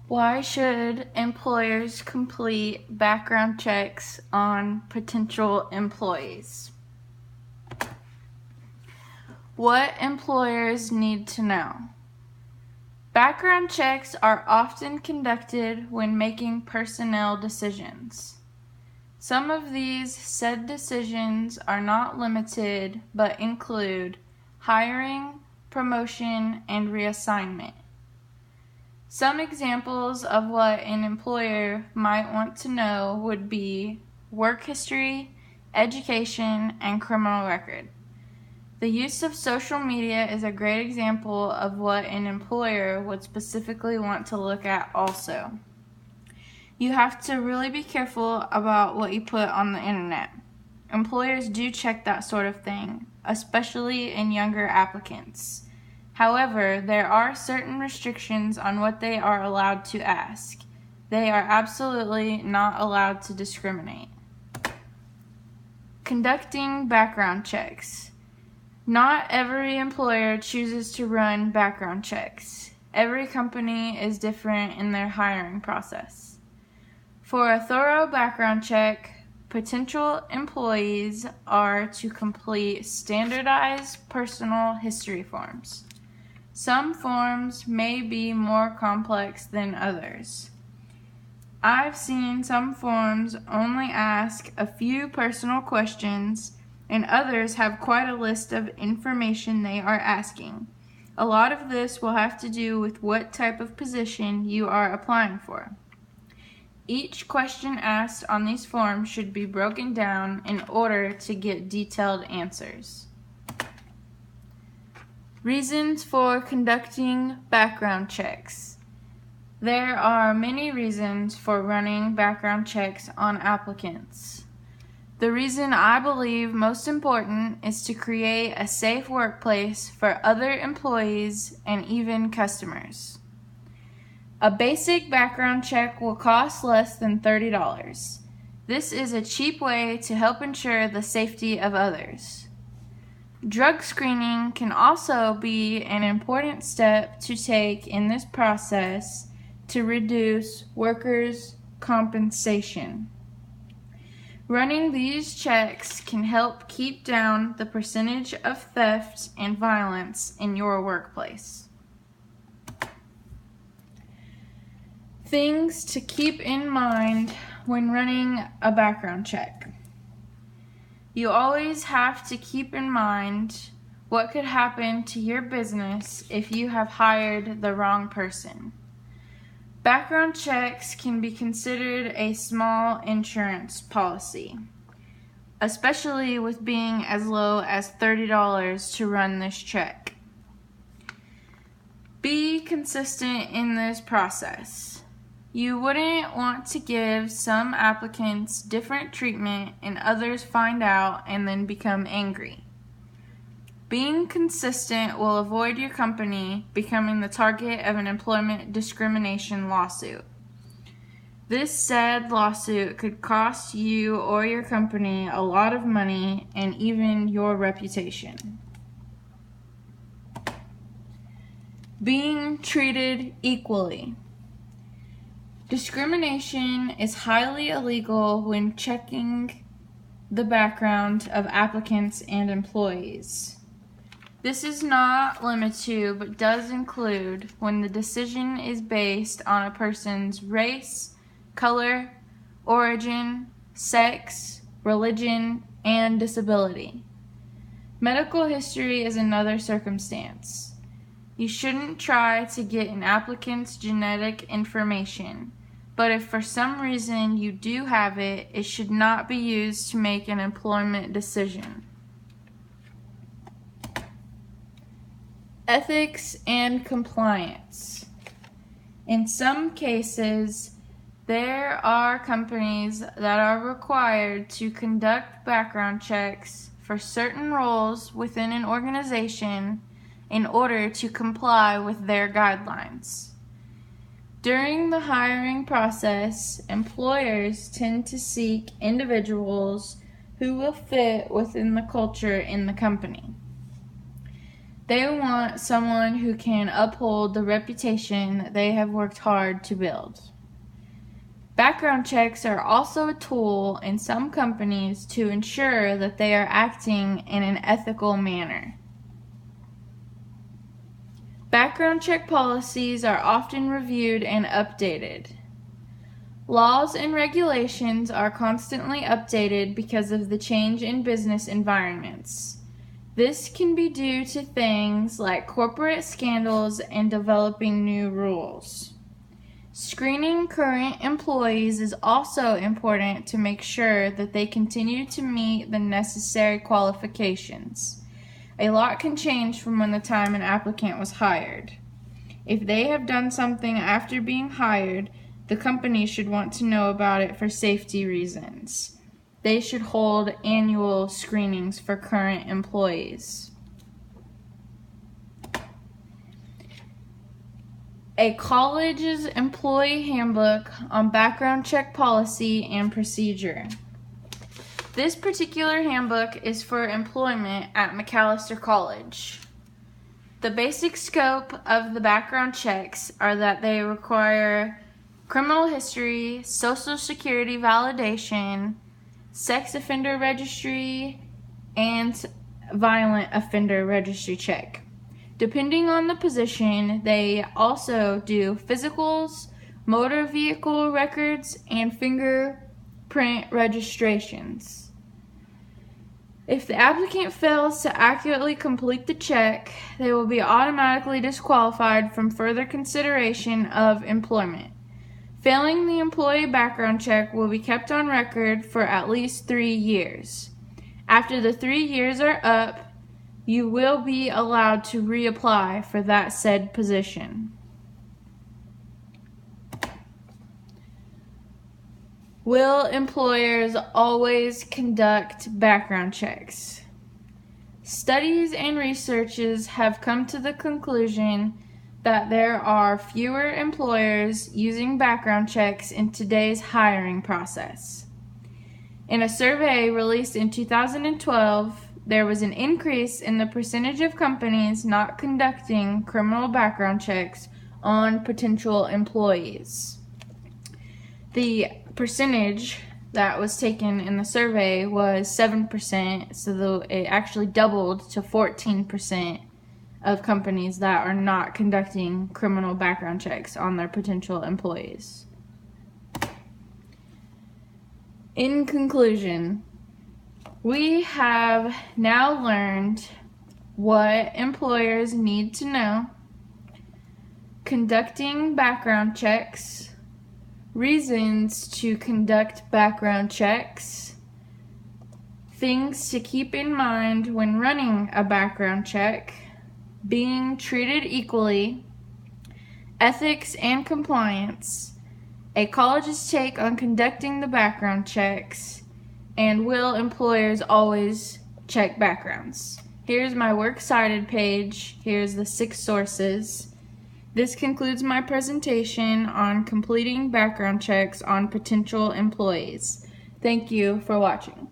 Why should employers complete background checks on potential employees? What employers need to know. Background checks are often conducted when making personnel decisions. Some of these said decisions are not limited but include hiring, promotion, and reassignment. Some examples of what an employer might want to know would be work history, education, and criminal record. The use of social media is a great example of what an employer would specifically want to look at also. You have to really be careful about what you put on the internet. Employers do check that sort of thing, especially in younger applicants. However, there are certain restrictions on what they are allowed to ask. They are absolutely not allowed to discriminate. Conducting background checks. Not every employer chooses to run background checks. Every company is different in their hiring process. For a thorough background check, potential employees are to complete standardized personal history forms. Some forms may be more complex than others. I've seen some forms only ask a few personal questions, and others have quite a list of information they are asking. A lot of this will have to do with what type of position you are applying for. Each question asked on these forms should be broken down in order to get detailed answers. Reasons for conducting background checks. There are many reasons for running background checks on applicants. The reason I believe most important is to create a safe workplace for other employees and even customers. A basic background check will cost less than $30. This is a cheap way to help ensure the safety of others. Drug screening can also be an important step to take in this process to reduce workers' compensation. Running these checks can help keep down the percentage of theft and violence in your workplace. Things to keep in mind when running a background check. You always have to keep in mind what could happen to your business if you have hired the wrong person. Background checks can be considered a small insurance policy, especially with being as low as $30 to run this check. Be consistent in this process. You wouldn't want to give some applicants different treatment and others find out and then become angry. Being consistent will avoid your company becoming the target of an employment discrimination lawsuit. This sad lawsuit could cost you or your company a lot of money and even your reputation. Being treated equally. Discrimination is highly illegal when checking the background of applicants and employees. This is not limited to, but does include when the decision is based on a person's race, color, origin, sex, religion, and disability. Medical history is another circumstance. You shouldn't try to get an applicant's genetic information, but if for some reason you do have it, it should not be used to make an employment decision. Ethics and compliance. In some cases, there are companies that are required to conduct background checks for certain roles within an organization in order to comply with their guidelines. During the hiring process, employers tend to seek individuals who will fit within the culture in the company. They want someone who can uphold the reputation that they have worked hard to build. Background checks are also a tool in some companies to ensure that they are acting in an ethical manner. Background check policies are often reviewed and updated. Laws and regulations are constantly updated because of the change in business environments. This can be due to things like corporate scandals and developing new rules. Screening current employees is also important to make sure that they continue to meet the necessary qualifications. A lot can change from when the time an applicant was hired. If they have done something after being hired, the company should want to know about it for safety reasons. They should hold annual screenings for current employees. A college's employee handbook on background check policy and procedure. This particular handbook is for employment at McAllister College. The basic scope of the background checks are that they require criminal history, social security validation, sex offender registry, and violent offender registry check. Depending on the position, they also do physicals, motor vehicle records, and fingerprint registrations. If the applicant fails to accurately complete the check, they will be automatically disqualified from further consideration of employment. Failing the employee background check will be kept on record for at least 3 years. After the 3 years are up, you will be allowed to reapply for that said position. Will employers always conduct background checks? Studies and researches have come to the conclusion that there are fewer employers using background checks in today's hiring process. In a survey released in 2012, there was an increase in the percentage of companies not conducting criminal background checks on potential employees. The percentage that was taken in the survey was 7%, so it actually doubled to 14% of companies that are not conducting criminal background checks on their potential employees. In conclusion, we have now learned what employers need to know, conducting background checks, reasons to conduct background checks, things to keep in mind when running a background check, being treated equally, ethics and compliance, a college's take on conducting the background checks, and will employers always check backgrounds. Here's my works cited page. Here's the 6 sources. This concludes my presentation on completing background checks on potential employees. Thank you for watching.